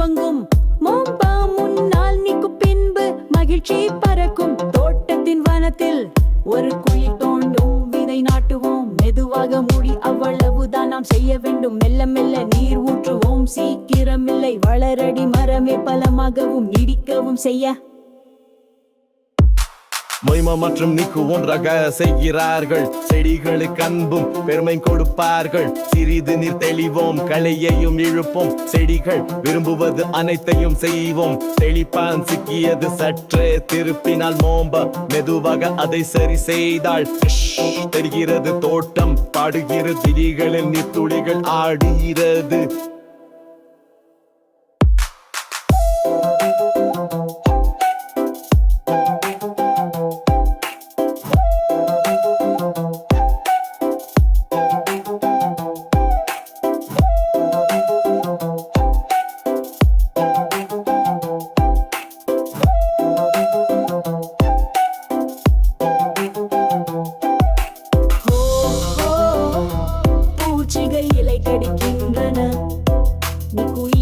துவங்கும். மோப்பா முன்னால் நிற்கும், பின்பு மகிழ்ச்சி பறக்கும். தோட்டத்தின் வனத்தில் ஒரு குழி தோண்டும், விதை நாட்டுவோம். மெதுவாக மூடி, அவ்வளவுதான் நாம் செய்ய வேண்டும். மெல்ல மெல்ல நீர் ஊற்றுவோம், சீக்கிரமில்லை. வளரடி மரமே, பலமாகவும் நீடிக்கவும் செய்ய. மொய்மா மற்றும் நிக்கு ஒன்றாக செய்கிறார்கள். செடிகளுக்கு அன்பும் பெருமை கொடுப்பார்கள். சிறிது நீர் தெளிவோம், களையையும் இழுப்போம். செடிகள் விரும்புவது அனைத்தையும் செய்வோம். தெளிப்பான் சிக்கியது சற்றே திருப்பினால் மோம்ப, மெதுவாக அதை சரி செய்தாள். தெரிகிறது தோட்டம் பாடுகிறது, விதிகளில் நீர் துளிகள் ஆடுகிறது.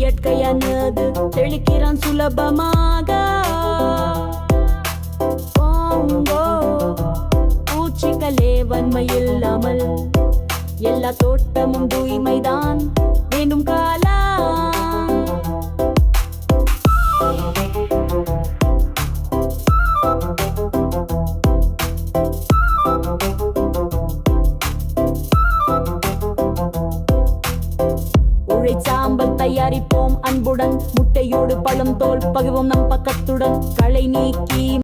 இயற்கையானது தெளிக்கிறான் சுலபமாக. பூச்சிகளே வன்மையில்லாமல், எல்லா தோட்டமும் தூய்மைதான் வேண்டும் காலா. சாம்பல் தயாரிப்போம் அன்புடன். முட்டையோடு பழம் தோல் பகிர்வோம் நம் பக்கத்துடன். களை நீக்கி